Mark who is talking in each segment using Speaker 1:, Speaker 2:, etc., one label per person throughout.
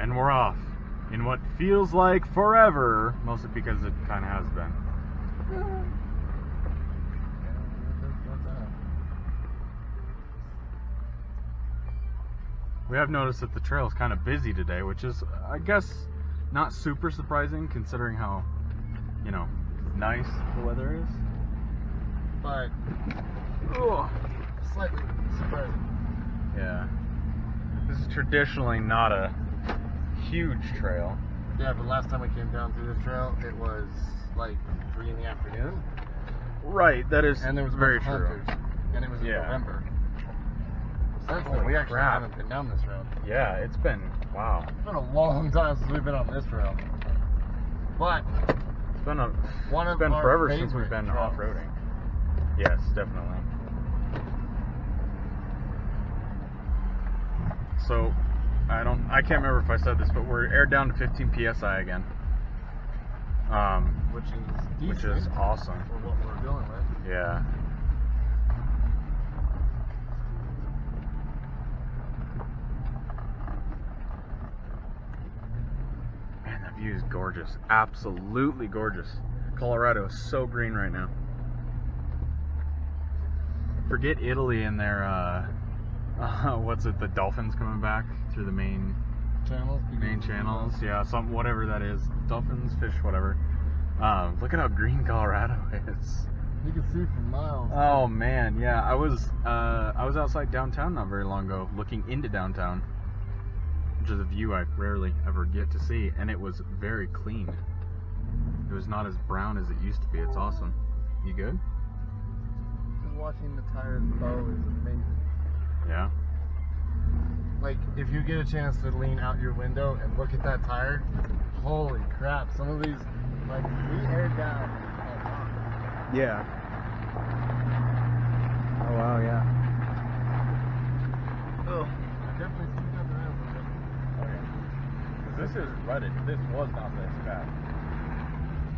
Speaker 1: And we're off in what feels like forever, mostly because it kind of has been. We have noticed that the trail is kind of busy today, which is, I guess, not super surprising considering how, you know, nice the weather is.
Speaker 2: But slightly surprising.
Speaker 1: Yeah. This is traditionally not a huge trail.
Speaker 2: Yeah, but last time we came down through the trail, it was like 3 in the afternoon.
Speaker 1: Right, that is
Speaker 2: And there was
Speaker 1: very
Speaker 2: hunters,
Speaker 1: true.
Speaker 2: and it was in
Speaker 1: Yeah.
Speaker 2: November. Since
Speaker 1: Holy
Speaker 2: then, we actually
Speaker 1: crap.
Speaker 2: haven't been down this road.
Speaker 1: Yeah, it's been, wow.
Speaker 2: It's been a long time since we've been on this trail. But
Speaker 1: It's been
Speaker 2: one of our
Speaker 1: forever since
Speaker 2: favorite
Speaker 1: we've been
Speaker 2: trails.
Speaker 1: off-roading. Yes, definitely. So, I can't remember if I said this, but we're aired down to 15 PSI again.
Speaker 2: Which is decent
Speaker 1: Which is awesome.
Speaker 2: for what we're dealing with.
Speaker 1: Yeah. Man, that view is gorgeous. Absolutely gorgeous. Colorado is so green right now. Forget Italy and their, what's it, the dolphins coming back through the main channels. Yeah, whatever that is. Dolphins, fish, whatever. Look at how green Colorado is.
Speaker 2: You can see for miles.
Speaker 1: Oh man, yeah. I was outside downtown not very long ago, looking into downtown, which is a view I rarely ever get to see, and it was very clean. It was not as brown as it used to be. It's awesome. You good?
Speaker 2: Just watching the tires bow is amazing.
Speaker 1: Yeah.
Speaker 2: Like, if you get a chance to lean out your window and look at that tire, holy crap, some of these, like, we aired down.
Speaker 1: Yeah. Oh wow, yeah.
Speaker 2: Oh, definitely see that around a bit.
Speaker 1: Oh yeah. This is rutted. This was not this bad.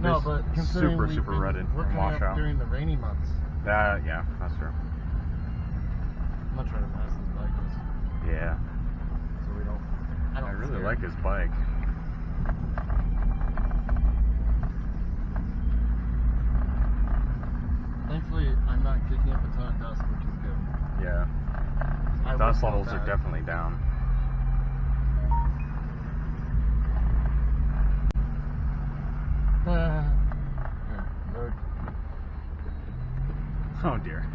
Speaker 2: No,
Speaker 1: This
Speaker 2: but considering
Speaker 1: super,
Speaker 2: we've
Speaker 1: super
Speaker 2: been
Speaker 1: rutted and
Speaker 2: working
Speaker 1: washed
Speaker 2: up
Speaker 1: out.
Speaker 2: during the rainy months,
Speaker 1: Yeah, that's true.
Speaker 2: I'm not trying to pass this bike,
Speaker 1: Yeah.
Speaker 2: so we don't.
Speaker 1: I really like his bike.
Speaker 2: Thankfully, I'm not kicking up a ton of dust, which is good.
Speaker 1: Yeah.
Speaker 2: I
Speaker 1: Dust
Speaker 2: would
Speaker 1: levels
Speaker 2: feel
Speaker 1: are
Speaker 2: bad.
Speaker 1: definitely down.
Speaker 2: Good.
Speaker 1: Oh dear.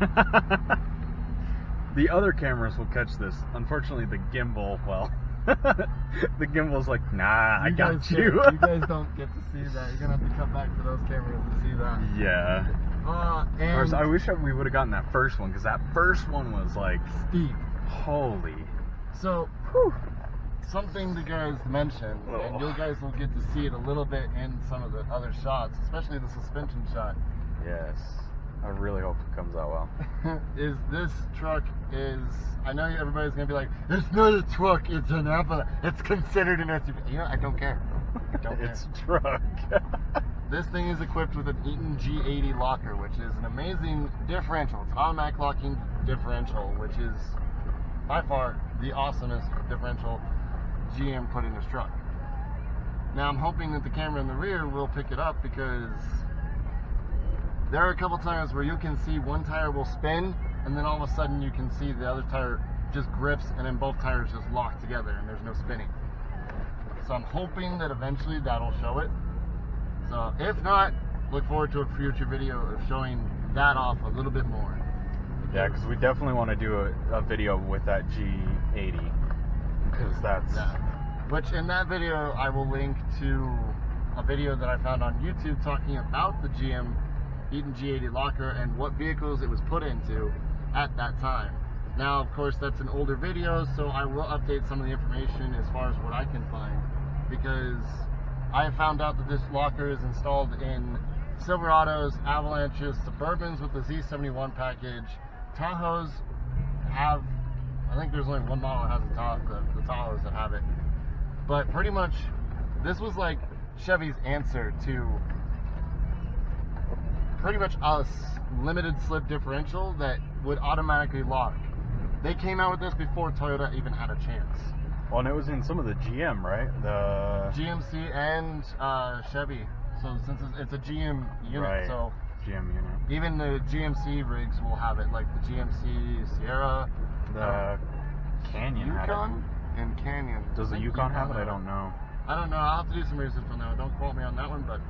Speaker 1: The other cameras will catch this. Unfortunately, the gimbal, well, the gimbal's like, nah, I got you.
Speaker 2: You guys don't get to see that. You're gonna have to come back to those cameras to see that.
Speaker 1: Yeah. Of course,
Speaker 2: And
Speaker 1: I wish we would have gotten that first one, because that first one was like,
Speaker 2: steep.
Speaker 1: holy.
Speaker 2: So, something the guys mentioned, and you guys will get to see it a little bit in some of the other shots, especially the suspension shot,
Speaker 1: Yes. I really hope it comes out well.
Speaker 2: is this truck is, I know everybody's going to be like, it's not a truck, it's an Apple, it's considered an SUV. You know, I don't care. I don't care.
Speaker 1: It's a truck.
Speaker 2: This thing is equipped with an Eaton G80 locker, which is an amazing differential. It's an automatic locking differential, which is by far the awesomest differential GM put in this truck. Now I'm hoping that the camera in the rear will pick it up, because there are a couple times where you can see one tire will spin, and then all of a sudden you can see the other tire just grips, and then both tires just lock together and there's no spinning. So I'm hoping that eventually that'll show it. So if not, look forward to a future video of showing that off a little bit more.
Speaker 1: Yeah, because we definitely want to do a video with that G80, because that's...
Speaker 2: Yeah. Which in that video I will link to a video that I found on YouTube talking about the GM Eaton G80 locker and what vehicles it was put into at that time. Now, of course, that's an older video, so I will update some of the information as far as what I can find, because I have found out that this locker is installed in Silverados, Avalanches, Suburbans with the Z71 package. Tahoes have, I think there's only one model that has the Tahoes that have it. But pretty much, this was like Chevy's answer to pretty much a limited slip differential that would automatically lock. They came out with this before Toyota even had a chance.
Speaker 1: Well, and it was in some of the GM, right? The
Speaker 2: GMC and Chevy. So since it's a GM unit,
Speaker 1: Right.
Speaker 2: so
Speaker 1: GM unit.
Speaker 2: even the GMC rigs will have it, like the GMC Sierra,
Speaker 1: The Canyon had it.
Speaker 2: Yukon, and Canyon.
Speaker 1: Does
Speaker 2: I
Speaker 1: the
Speaker 2: think
Speaker 1: Yukon have it? I
Speaker 2: had
Speaker 1: don't know.
Speaker 2: I don't know. I'll have to do some research on that one. Don't quote me on that one, but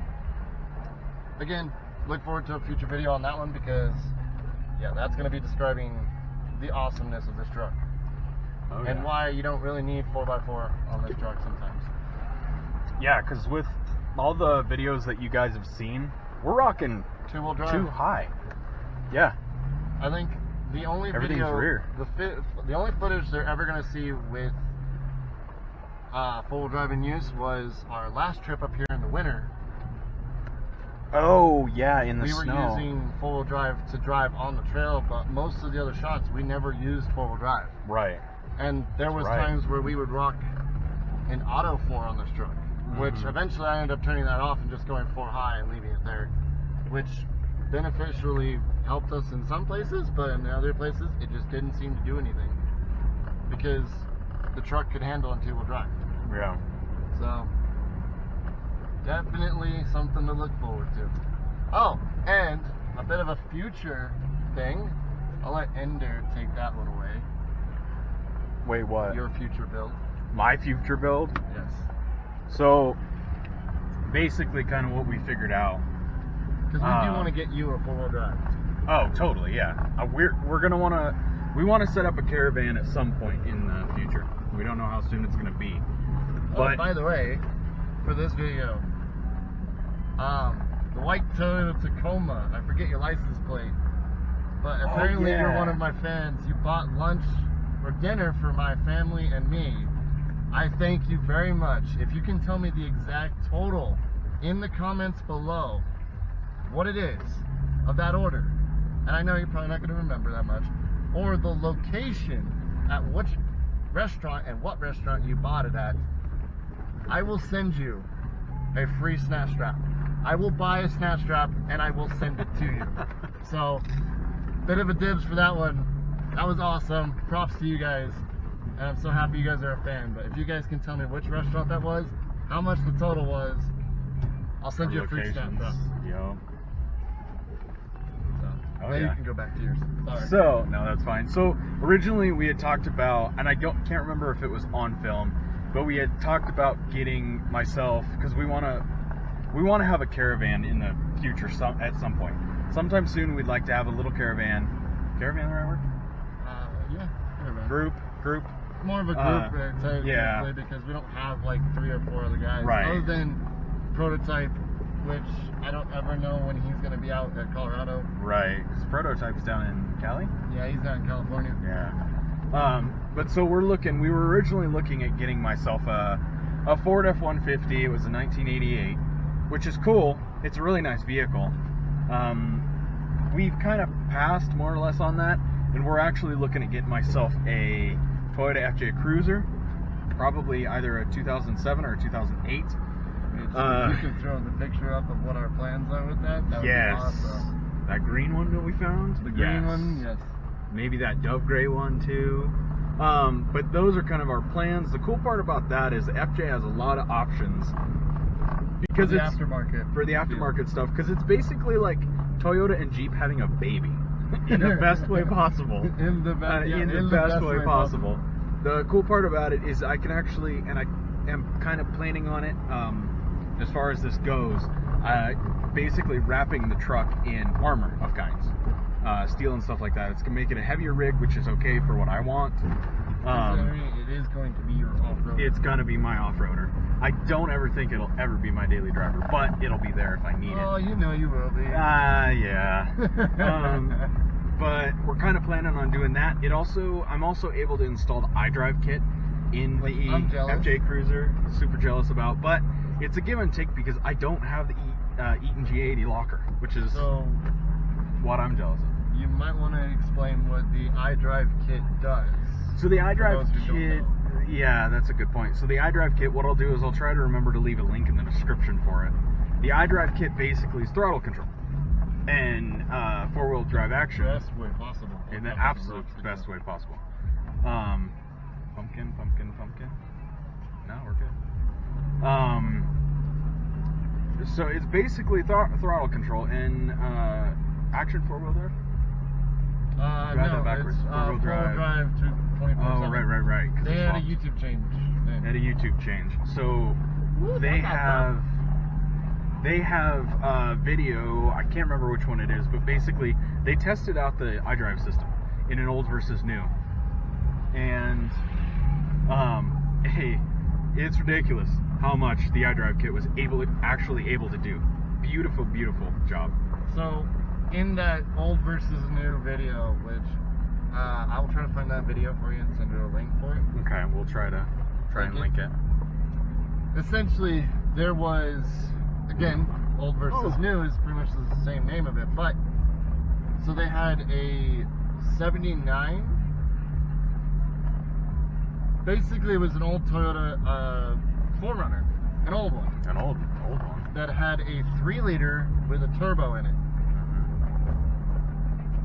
Speaker 2: again, look forward to a future video on that one because, yeah, that's going to be describing the awesomeness of this truck
Speaker 1: Oh,
Speaker 2: and
Speaker 1: yeah.
Speaker 2: why you don't really need 4x4 on this truck sometimes.
Speaker 1: Yeah, because with all the videos that you guys have seen, we're rocking
Speaker 2: Two-wheel drive.
Speaker 1: too high. Yeah.
Speaker 2: I think the only
Speaker 1: Everything's
Speaker 2: video,
Speaker 1: rear.
Speaker 2: the only footage they're ever going to see with full drive in use was our last trip up here in the winter.
Speaker 1: Oh, yeah, in the
Speaker 2: We were
Speaker 1: snow.
Speaker 2: using four-wheel drive to drive on the trail, but most of the other shots we never used four-wheel drive.
Speaker 1: Right.
Speaker 2: And there was
Speaker 1: Right.
Speaker 2: times where we would rock an auto 4 on this truck, which
Speaker 1: Mhm.
Speaker 2: eventually I ended up turning that off and just going 4 high and leaving it there, which beneficially helped us in some places, but in the other places it just didn't seem to do anything because the truck could handle in two-wheel drive.
Speaker 1: Yeah.
Speaker 2: So definitely something to look forward to. Oh, and a bit of a future thing. I'll let Ender take that one away.
Speaker 1: Wait, what?
Speaker 2: Your future build.
Speaker 1: My future build?
Speaker 2: Yes.
Speaker 1: So, basically kind of what we figured out.
Speaker 2: Because we do want to get you a four-wheel drive.
Speaker 1: Oh, totally, yeah. We're gonna we want to set up a caravan at some point in the future. We don't know how soon it's gonna be. But
Speaker 2: Oh, by the way, for this video, the white Toyota Tacoma, I forget your license plate, but apparently you're
Speaker 1: yeah.
Speaker 2: one of my fans. You bought lunch or dinner for my family and me. I thank you very much. If you can tell me the exact total in the comments below, what it is of that order, and I know you're probably not going to remember that much, or the location at which restaurant and what restaurant you bought it at, I will send you a free snatch strap. I will buy a snatch strap and I will send it to you. So, bit of a dibs for that one. That was awesome. Props to you guys. And I'm so happy you guys are a fan. But if you guys can tell me which restaurant that was, how much the total was, I'll send you a free snatch strap.
Speaker 1: Yo.
Speaker 2: So,
Speaker 1: Oh,
Speaker 2: now
Speaker 1: yeah.
Speaker 2: you can go back to yours. Sorry.
Speaker 1: So, no, that's fine. So, originally we had talked about, and I can't remember if it was on film, but we had talked about getting myself, because we want to have a caravan in the future at some point. Sometime soon we'd like to have a little caravan. Caravan, the right word?
Speaker 2: Yeah. Whatever.
Speaker 1: Group.
Speaker 2: More of a group type
Speaker 1: yeah.
Speaker 2: play because we don't have like 3 or 4 other guys.
Speaker 1: Right.
Speaker 2: Other than Prototype, which I don't ever know when he's going to be out at Colorado.
Speaker 1: Right. Because Prototype's down in Cali?
Speaker 2: Yeah, he's out in California.
Speaker 1: Yeah. But so we were originally looking at getting myself a Ford F-150. It was a 1988, which is cool. It's a really nice vehicle. We've kind of passed more or less on that, and we're actually looking at getting myself a Toyota FJ Cruiser, probably either a 2007 or a 2008.
Speaker 2: You can throw the picture up of what our plans are with that. That would
Speaker 1: Yes.
Speaker 2: be awesome.
Speaker 1: That green one that we found?
Speaker 2: The green one, yes.
Speaker 1: Maybe that dove gray one too. But those are kind of our plans. The cool part about that is the FJ has a lot of options because
Speaker 2: For the
Speaker 1: it's
Speaker 2: aftermarket.
Speaker 1: for the aftermarket stuff, because it's basically like Toyota and Jeep having a baby in the best way possible.
Speaker 2: In the best,
Speaker 1: in the best way possible. The cool part about it is I can actually, and I am kind of planning on it, as far as this goes, basically wrapping the truck in armor of kinds. Steel and stuff like that. It's going to make it a heavier rig, which is okay for what I want.
Speaker 2: It is going to be your off-road.
Speaker 1: It's going to be my off-roader. I don't ever think it'll ever be my daily driver, but it'll be there if I need it.
Speaker 2: Oh, you know you will be.
Speaker 1: Yeah. But we're kind of planning on doing that. I'm also able to install the iDrive kit in the
Speaker 2: I'm jealous.
Speaker 1: FJ Cruiser. Super jealous about, but it's a give and take because I don't have the Eaton G80 locker, which is what I'm jealous of.
Speaker 2: You might want to explain what the iDrive kit does.
Speaker 1: So the iDrive
Speaker 2: those who don't
Speaker 1: kit,
Speaker 2: know.
Speaker 1: yeah, that's a good point. So the iDrive kit, what I'll do is I'll try to remember to leave a link in the description for it. The iDrive kit basically is throttle control and four-wheel drive action.
Speaker 2: Best way possible.
Speaker 1: In the absolute best way possible. Pumpkin. No, we're good. So it's basically throttle control and action 4-wheel drive. Drive
Speaker 2: no,
Speaker 1: that backwards.
Speaker 2: it's
Speaker 1: Four-wheel
Speaker 2: drive through 24/7.
Speaker 1: Oh, right. 'Cause
Speaker 2: They
Speaker 1: it's
Speaker 2: had a
Speaker 1: long.
Speaker 2: YouTube change.
Speaker 1: They had a YouTube change. So
Speaker 2: Ooh,
Speaker 1: they
Speaker 2: not
Speaker 1: have video. I can't remember which one it is, but basically they tested out the iDrive system in an old versus new, and hey, it's ridiculous how much the iDrive kit was actually able to do. Beautiful job.
Speaker 2: So, in that old versus new video, which I will try to find that video for you and send you a link for it.
Speaker 1: Okay, we'll try and link it.
Speaker 2: Essentially, there was, again, old versus new is pretty much the same name of it, but so they had a 79. Basically, it was an old Toyota 4Runner, an old one.
Speaker 1: An old one.
Speaker 2: That had a 3-liter with a turbo in it.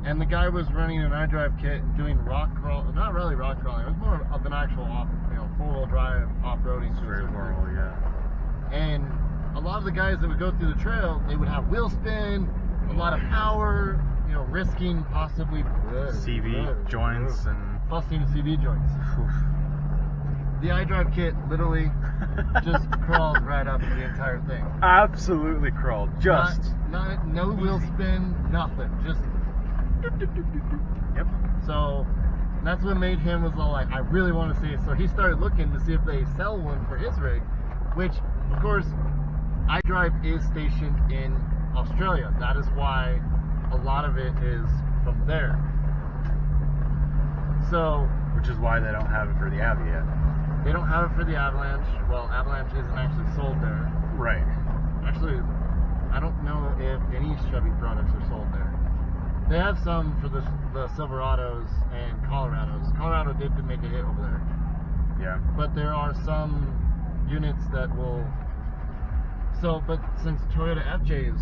Speaker 2: And the guy was running an iDrive kit doing rock crawl, not really rock crawling, it was more of an actual 4-wheel drive off-roading.
Speaker 1: Straight 4-wheel, yeah.
Speaker 2: And a lot of the guys that would go through the trail, they would have wheel spin, a lot of power, risking possibly
Speaker 1: CV joints and
Speaker 2: busting CV joints. The iDrive kit literally just crawled right up the entire thing.
Speaker 1: Absolutely crawled.
Speaker 2: No wheel spin, nothing. Just.
Speaker 1: Yep.
Speaker 2: So that's what made him was all like, I really want to see it. So he started looking to see if they sell one for his rig, which of course iDrive is stationed in Australia. That is why a lot of it is from there. So.
Speaker 1: Which is why they don't have it for the Avi yet.
Speaker 2: They don't have it for the Avalanche. Well, Avalanche isn't actually sold there.
Speaker 1: Right.
Speaker 2: Actually, I don't know if any Chevy products are sold there. They have some for the Silverados and Colorados. Colorado did make a hit over there.
Speaker 1: Yeah.
Speaker 2: But there are some units that will. But since Toyota FJs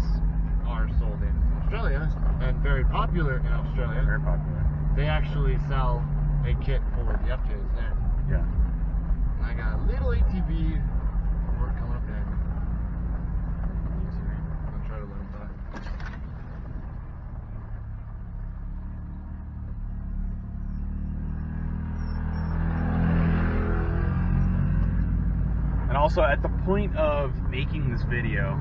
Speaker 2: are sold in Australia and very popular in Australia, they actually sell a kit for the FJs there.
Speaker 1: Yeah.
Speaker 2: I got a little ATV work coming up there. I'm gonna try to let him back.
Speaker 1: And also, at the point of making this video,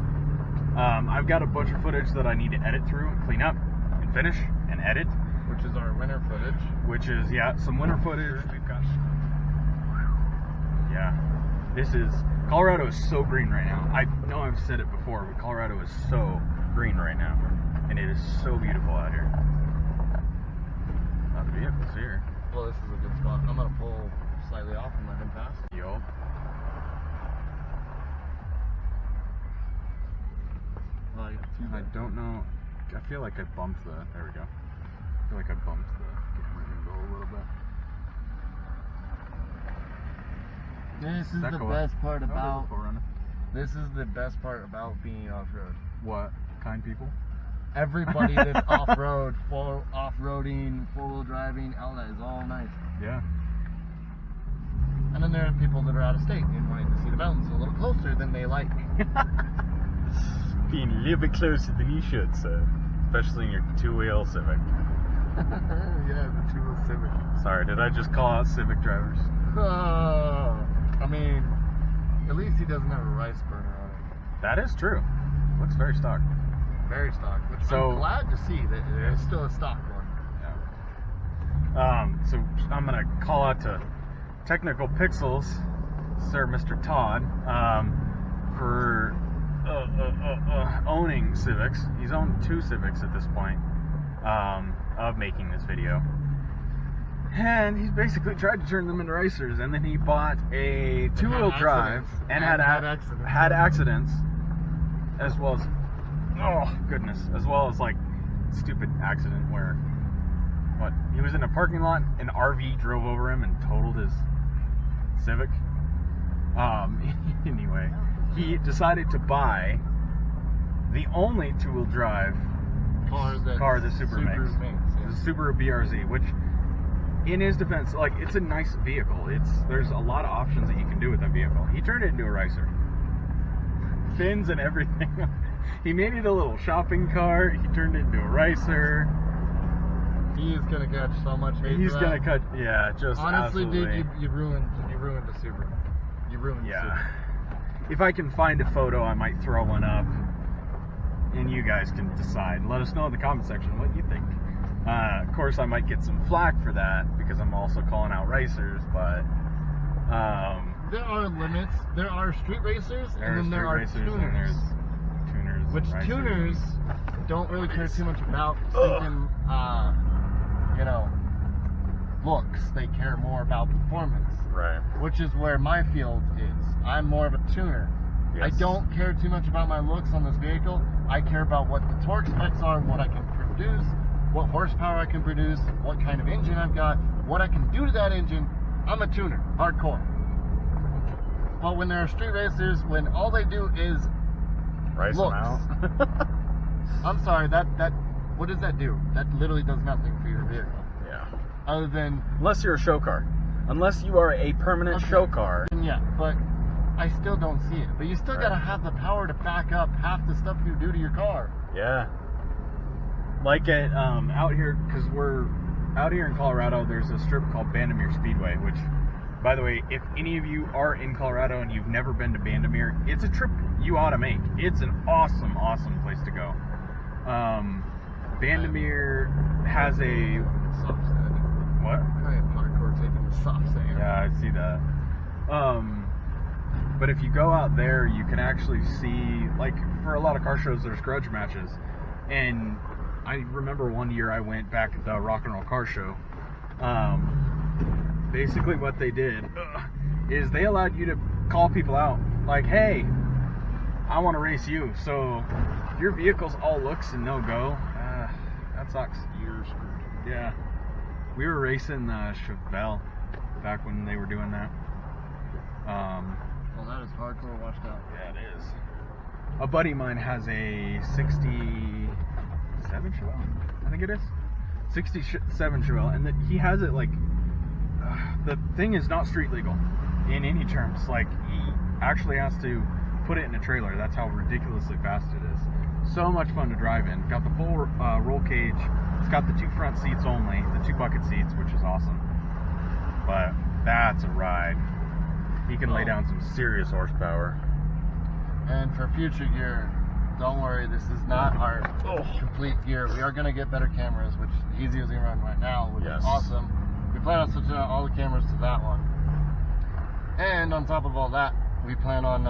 Speaker 1: I've got a bunch of footage that I need to edit through and clean up and finish and edit.
Speaker 2: Which is our winter footage.
Speaker 1: Which is, some winter footage. We've got. Yeah. Colorado is so green right now. I know I've said it before, but Colorado is so green right now. And it is so beautiful out here. Oh, the vehicle's here.
Speaker 2: Well, this is a good spot. I'm going to pull slightly off and let him pass.
Speaker 1: Yo. I don't know. I feel like I bumped the. There we go. I feel like I bumped the camera angle a little bit.
Speaker 2: This is the best part about.
Speaker 1: This
Speaker 2: is the best part about being off-road.
Speaker 1: What kind people?
Speaker 2: Everybody that's off-road, off-roading, 4-wheel driving, all that is all nice.
Speaker 1: Yeah.
Speaker 2: And then there are people that are out of state and wanting to see the mountains a little closer than they like.
Speaker 1: Being a little bit closer than you should, sir. Especially in your 2-wheel Civic.
Speaker 2: Yeah, the 2-wheel Civic.
Speaker 1: Sorry, did I just call out Civic drivers?
Speaker 2: I mean, at least he doesn't have a rice burner on it.
Speaker 1: That is true. Looks very stock.
Speaker 2: Very stock. Which I'm glad to see that there's still a stock one.
Speaker 1: Yeah. So I'm gonna call out to Technical Pixels, Sir Mr. Todd, for owning Civics. He's owned 2 Civics at this point of making this video. And he's basically tried to turn them into racers, and then he bought a 2-wheel drive and had accidents, as well as as well as like stupid accident where he was in a parking lot, an RV drove over him and totaled his Civic. Anyway, he decided to buy the only 2-wheel drive car that Subaru makes. The Subaru BRZ, which in his defense, like, it's a nice vehicle. There's a lot of options that you can do with that vehicle. He turned it into a racer. Fins and everything. He made it a little shopping cart. He turned it into a racer.
Speaker 2: He is gonna catch so much hate.
Speaker 1: He's
Speaker 2: for
Speaker 1: gonna
Speaker 2: that.
Speaker 1: cut. Yeah, just
Speaker 2: honestly,
Speaker 1: absolutely.
Speaker 2: dude, you ruined the Subaru. You ruined the
Speaker 1: Yeah. If I can find a photo, I might throw one up, and you guys can decide. Let us know in the comment section what you think. Of course, I might get some flack for that because I'm also calling out racers, but
Speaker 2: there are limits. There are street racers, and then there are tuners.
Speaker 1: And there's tuners.
Speaker 2: Which
Speaker 1: and
Speaker 2: tuners don't really care too much about thinking, you know, looks. They care more about performance.
Speaker 1: Right.
Speaker 2: Which is where my field is. I'm more of a tuner.
Speaker 1: Yes.
Speaker 2: I don't care too much about my looks on this vehicle. I care about what the torque specs are, what I can produce, what horsepower I can produce, what kind of engine I've got, what I can do to that engine. I'm a tuner, hardcore. But when there are street racers, when all they do is
Speaker 1: Race
Speaker 2: looks,
Speaker 1: them out.
Speaker 2: I'm sorry, that what does that do? That literally does nothing for your vehicle.
Speaker 1: Yeah.
Speaker 2: Other than,
Speaker 1: Unless you're a show car. Unless you are a permanent
Speaker 2: Okay.
Speaker 1: show car.
Speaker 2: yeah, but I still don't see it. But you still
Speaker 1: Right.
Speaker 2: gotta have the power to back up half the stuff you do to your car.
Speaker 1: Yeah. Like at out here, because we're out here in Colorado, there's a strip called Bandimere Speedway, which, by the way, if any of you are in Colorado and you've never been to Bandimere, it's a trip you ought to make. It's an awesome, awesome place to go. Bandimere has a
Speaker 2: Soft sand.
Speaker 1: what?
Speaker 2: I am hardcore taking the soft sand.
Speaker 1: Yeah, I see that. But if you go out there, you can actually see, like, for a lot of car shows, there's grudge matches. And I remember one year I went back at the Rock and Roll Car Show. Basically what they did is they allowed you to call people out. Like, hey, I want to race you. So if your vehicle's all looks and no go, that sucks.
Speaker 2: You're screwed.
Speaker 1: Yeah. We were racing Chevelle back when they were doing that.
Speaker 2: Well, that is hardcore washed out.
Speaker 1: Yeah, it is. A buddy of mine has a 67 Chevelle, I think it is. 67 Chevelle, and he has it like, the thing is not street legal in any terms. Like, he actually has to put it in a trailer. That's how ridiculously fast it is. So much fun to drive in. Got the full roll cage. It's got the 2 front seats only, the 2 bucket seats, which is awesome. But that's a ride. He can lay down some serious horsepower.
Speaker 2: And for future gear, don't worry, this is not our complete gear. We are going to get better cameras, which he's using right now, which is awesome. We plan on switching out all the cameras to that one. And on top of all that, we plan on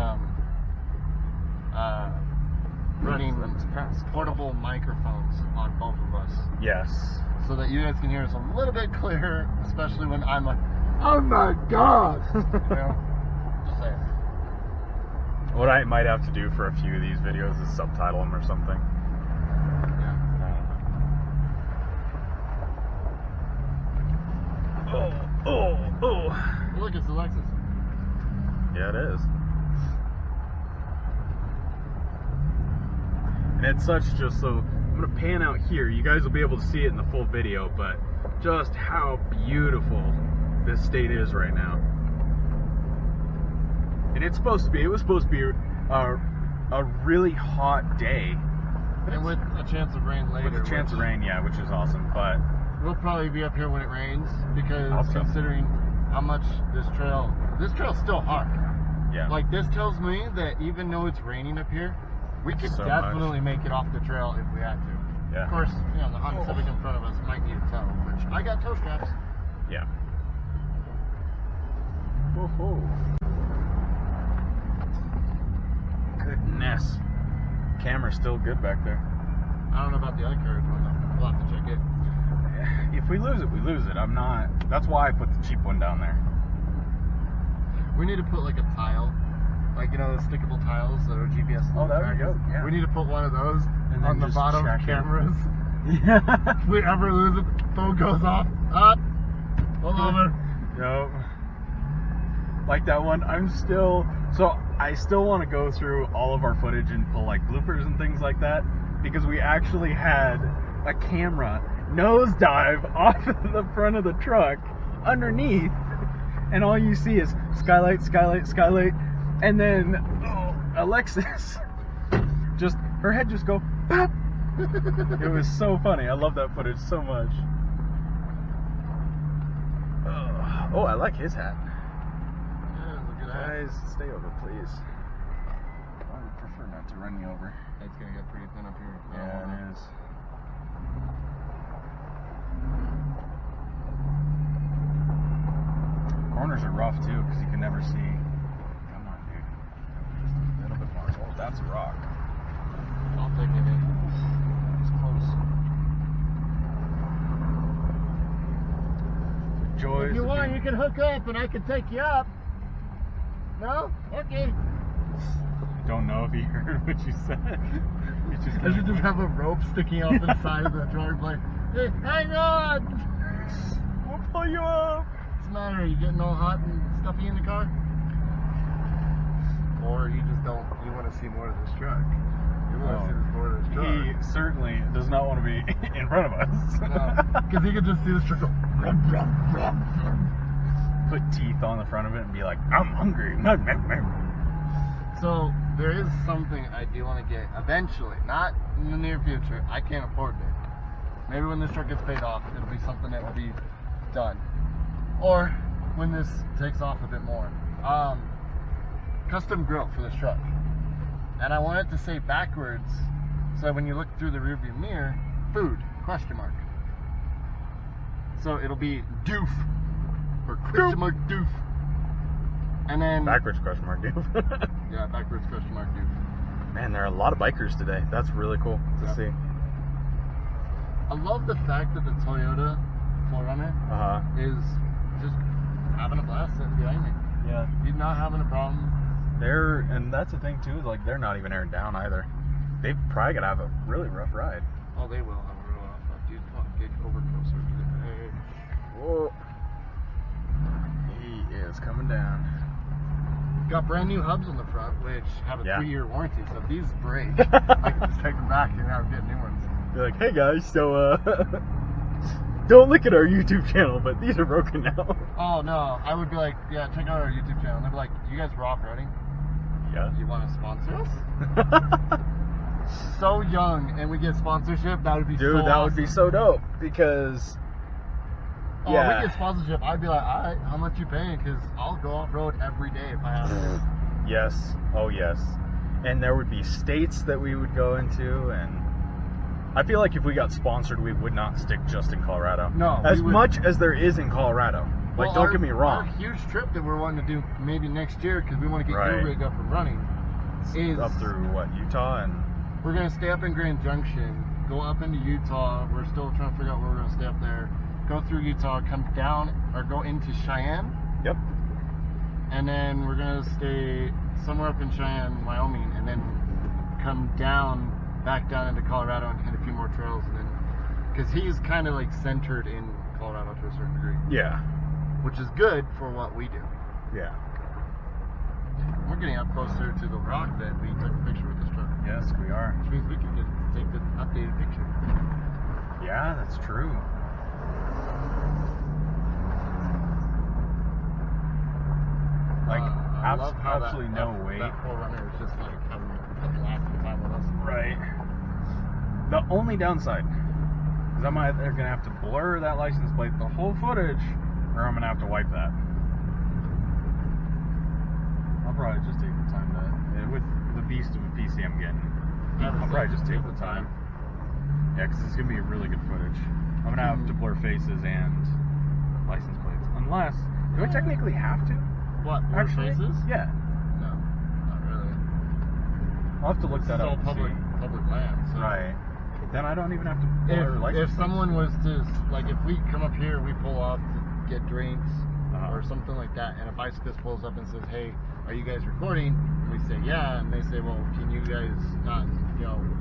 Speaker 2: running portable microphones on both of us.
Speaker 1: Yes.
Speaker 2: So that you guys can hear us a little bit clearer, especially when I'm like, oh my god! You know? Just saying.
Speaker 1: What I might have to do for a few of these videos is subtitle them or something.
Speaker 2: Oh, look, it's the Lexus.
Speaker 1: Yeah, it is. And it's such just so, I'm going to pan out here. You guys will be able to see it in the full video, but just how beautiful this state is right now. And it was supposed to be a really hot day.
Speaker 2: And with a chance of rain later.
Speaker 1: With a chance of rain, yeah, which is awesome, but
Speaker 2: we'll probably be up here when it rains, because
Speaker 1: Awesome.
Speaker 2: considering how much this trail's still hard.
Speaker 1: yeah.
Speaker 2: Like, this tells me that even though it's raining up here, we could
Speaker 1: So
Speaker 2: definitely make it off the trail if we had to.
Speaker 1: Yeah.
Speaker 2: Of course, you know, the Honda Civic in front of us might need a tow, which I got tow straps.
Speaker 1: Yeah.
Speaker 2: Whoa.
Speaker 1: Goodness. Camera's still good back there.
Speaker 2: I don't know about the other carriage one though. We'll have to check it.
Speaker 1: If we lose it, we lose it. That's why I put the cheap one down there.
Speaker 2: We need to put like a tile, like, you know, the stickable tiles that are GPS.
Speaker 1: Oh, that would go, yeah.
Speaker 2: We need to put one of those
Speaker 1: And
Speaker 2: on
Speaker 1: then
Speaker 2: the
Speaker 1: just
Speaker 2: bottom
Speaker 1: check it.
Speaker 2: cameras.
Speaker 1: Yeah.
Speaker 2: If we ever lose it, the phone goes off. Up. Pull over.
Speaker 1: Yep. Like that one, I still want to go through all of our footage and pull like bloopers and things like that, because we actually had a camera nosedive off of the front of the truck underneath, and all you see is skylight, skylight, skylight, and then Alexis, just her head just go pop. It was so funny. I love that footage so much. Oh, I like his hat.
Speaker 2: Yeah, look at that.
Speaker 1: Guys, stay over, please. I would prefer not to run you over.
Speaker 2: It's gonna get pretty thin up here.
Speaker 1: Yeah, it is. Corners are rough too, because you can never see. Come on, dude. Just a little bit more. Oh, that's a rock.
Speaker 2: I'll take it in.
Speaker 1: It's close. The joys
Speaker 2: If you
Speaker 1: of
Speaker 2: want,
Speaker 1: being-
Speaker 2: you can hook up and I can take you up. No? Okay.
Speaker 1: Don't know if he heard what you said. He's just
Speaker 2: I should just have a rope sticking off the side of the truck, like, hey, hang on!
Speaker 1: We'll pull you up.
Speaker 2: What's the matter? Are you getting all hot and stuffy in the car? Or you just don't, you want to see more of this truck. You want to see more of this truck.
Speaker 1: He certainly does not want to be in front of us.
Speaker 2: Because you can just see this truck go, brum, brum, brum, brum.
Speaker 1: Put teeth on the front of it and be like, I'm hungry.
Speaker 2: So, there is something I do want to get eventually, not in the near future. I can't afford it. Maybe when this truck gets paid off, it'll be something that will be done. Or when this takes off a bit more. Custom grill for this truck. And I want it to say backwards, so that when you look through the rearview mirror, food, question mark. So it'll be doof, or question mark doof. And then
Speaker 1: Backwards question mark, dude.
Speaker 2: yeah, backwards question mark doof.
Speaker 1: Man, there are a lot of bikers today. That's really cool to see.
Speaker 2: I love the fact that the Toyota 4Runner is just having a blast sitting behind me.
Speaker 1: Yeah.
Speaker 2: He's not having a problem.
Speaker 1: And that's the thing too, is like they're not even aired down either. They've probably gotta have a really rough ride.
Speaker 2: Oh, they will have a real rough. Dude, come on, get over closer to the edge.
Speaker 1: Whoa. He is coming down.
Speaker 2: Got brand new hubs on the front, which have a 3-year warranty. So if these break, I can just take them back and now get new ones.
Speaker 1: You're like, hey guys, so don't look at our YouTube channel, but these are broken now.
Speaker 2: Oh no, I would be like, yeah, check out our YouTube channel. And they'd be like, you guys rock running?
Speaker 1: Yeah.
Speaker 2: You want to sponsor us? So young, and we get sponsorship. That would be
Speaker 1: Dude,
Speaker 2: so
Speaker 1: that
Speaker 2: awesome.
Speaker 1: would be so dope because.
Speaker 2: Oh, if we get sponsorship, I'd be like, all right, how much you paying? Because I'll go off road every day if I have to.
Speaker 1: Yes. Oh, yes. And there would be states that we would go into, and I feel like if we got sponsored, we would not stick just in Colorado.
Speaker 2: No.
Speaker 1: As much as there is in Colorado. Like,
Speaker 2: Well,
Speaker 1: don't get me wrong.
Speaker 2: Our huge trip that we're wanting to do maybe next year, because we want to get your rig up and running, is
Speaker 1: up through what, Utah, and
Speaker 2: we're going to stay up in Grand Junction, go up into Utah. We're still trying to figure out where we're going to stay up there. Go through Utah, come down, or go into Cheyenne.
Speaker 1: Yep.
Speaker 2: And then we're going to stay somewhere up in Cheyenne, Wyoming, and then come down, back down into Colorado and hit a few more trails. And then, because he's kind of like centered in Colorado to a certain degree.
Speaker 1: Yeah.
Speaker 2: Which is good for what we do.
Speaker 1: Yeah.
Speaker 2: We're getting up closer to the rock that we took a picture with this truck.
Speaker 1: Yes, we are.
Speaker 2: Which means we can take the updated picture.
Speaker 1: Yeah, that's true. Like,
Speaker 2: I love how
Speaker 1: absolutely no weight.
Speaker 2: That 4Runner is just like having a blast of time with us.
Speaker 1: Right. The only downside is I'm either going to have to blur that license plate the whole footage, or I'm going to have to wipe that. I'll probably just take the time to, with the beast of a PC I'm getting, I'll probably just take the time. Yeah, because it's going to be really good footage. I'm going to have to blur faces and license plates. Unless, do I technically have to?
Speaker 2: What, blur faces?
Speaker 1: Yeah.
Speaker 2: No, not really.
Speaker 1: I'll have to look that up.
Speaker 2: It's all public land. So.
Speaker 1: Right. Then I don't even have to blur license
Speaker 2: If someone was to, like, if we come up here, we pull off to get drinks or something like that, and a bicyclist pulls up and says, hey, are you guys recording? And we say, yeah, and they say, well, can you guys not,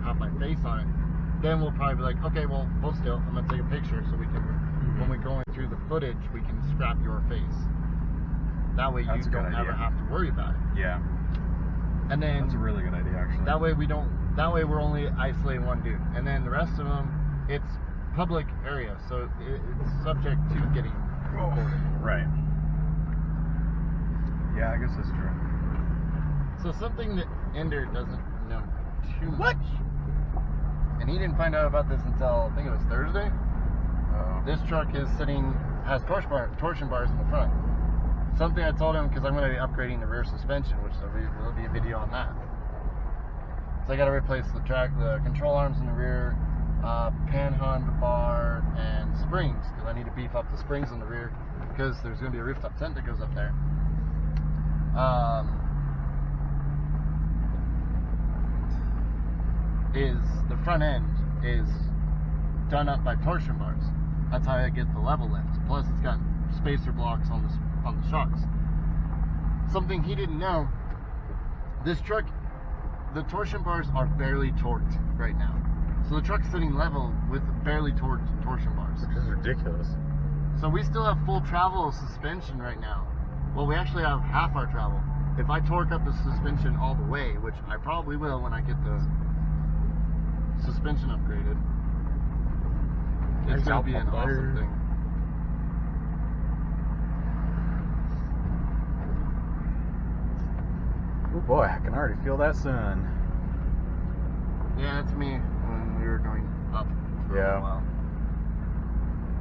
Speaker 2: have my face on it? Then we'll probably be like, okay, well, hold still. I'm going to take a picture so we can, when we're going through the footage, we can scrap your face. That way you don't ever have to worry about it.
Speaker 1: Yeah.
Speaker 2: And then
Speaker 1: that's a really good idea, actually.
Speaker 2: That way we're only isolating one dude. And then the rest of them, it's public area, so it's subject to getting recorded.
Speaker 1: Right. Yeah, I guess that's true.
Speaker 2: So something that Ender doesn't know too much, and he didn't find out about this until I think it was Thursday. This truck has torsion bars in the front. Something I told him, because I'm going to be upgrading the rear suspension, which there'll be a video on that. So I got to replace the control arms in the rear, panhandle bar, and springs, because I need to beef up the springs in the rear, because there's going to be a rooftop tent that goes up there. The front end is done up by torsion bars. That's how I get the level lift. Plus, it's got spacer blocks on the shocks. Something he didn't know: this truck, the torsion bars are barely torqued right now. So the truck's sitting level with barely torqued torsion bars.
Speaker 1: Which is ridiculous.
Speaker 2: So we still have full travel suspension right now. Well, we actually have half our travel. If I torque up the suspension all the way, which I probably will when I get the suspension upgraded, it's going to be an awesome thing.
Speaker 1: Oh boy, I can already feel that sun.
Speaker 2: Yeah, that's me when we were going up for
Speaker 1: Yeah.
Speaker 2: a while.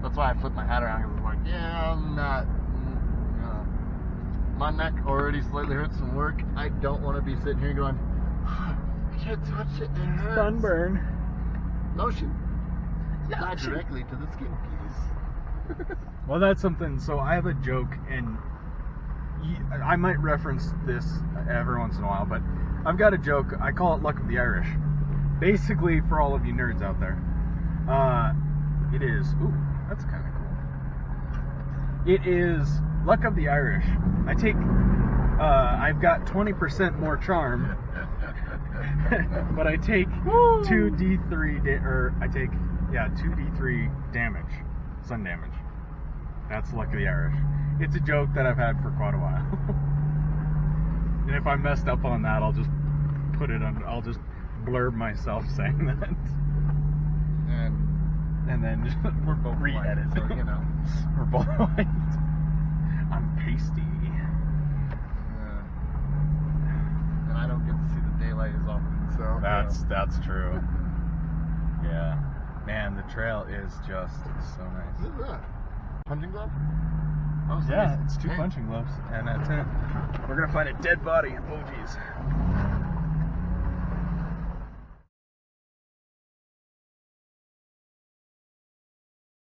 Speaker 2: That's why I flipped my hat around, because I was like, yeah, I'm not. My neck already slightly hurts from work. I don't want to be sitting here going, I can't touch it, it hurts.
Speaker 1: Sunburn.
Speaker 2: Lotion. Not directly to the skin piece.
Speaker 1: Well, that's something. So I have a joke, and I might reference this every once in a while, but I've got a joke. I call it Luck of the Irish. Basically, for all of you nerds out there, it is. Ooh, that's kind of cool. It is Luck of the Irish. I've got 20% more charm, but I take 2d3 2d3 damage, sun damage. That's Luck of the Irish. It's a joke that I've had for quite a while. And if I messed up on that, I'll just put it on. I'll just blurb myself saying that. And then just, we're both
Speaker 2: re-edit, so you know.
Speaker 1: We're both white. I'm pasty.
Speaker 2: And I don't get to see the daylight as often, so
Speaker 1: That's true. Yeah. Man, the trail is just so nice.
Speaker 2: What is that? Punching glove? Oh,
Speaker 1: Yeah, it's two punching gloves and a tent. We're gonna find a dead body. Oh, geez.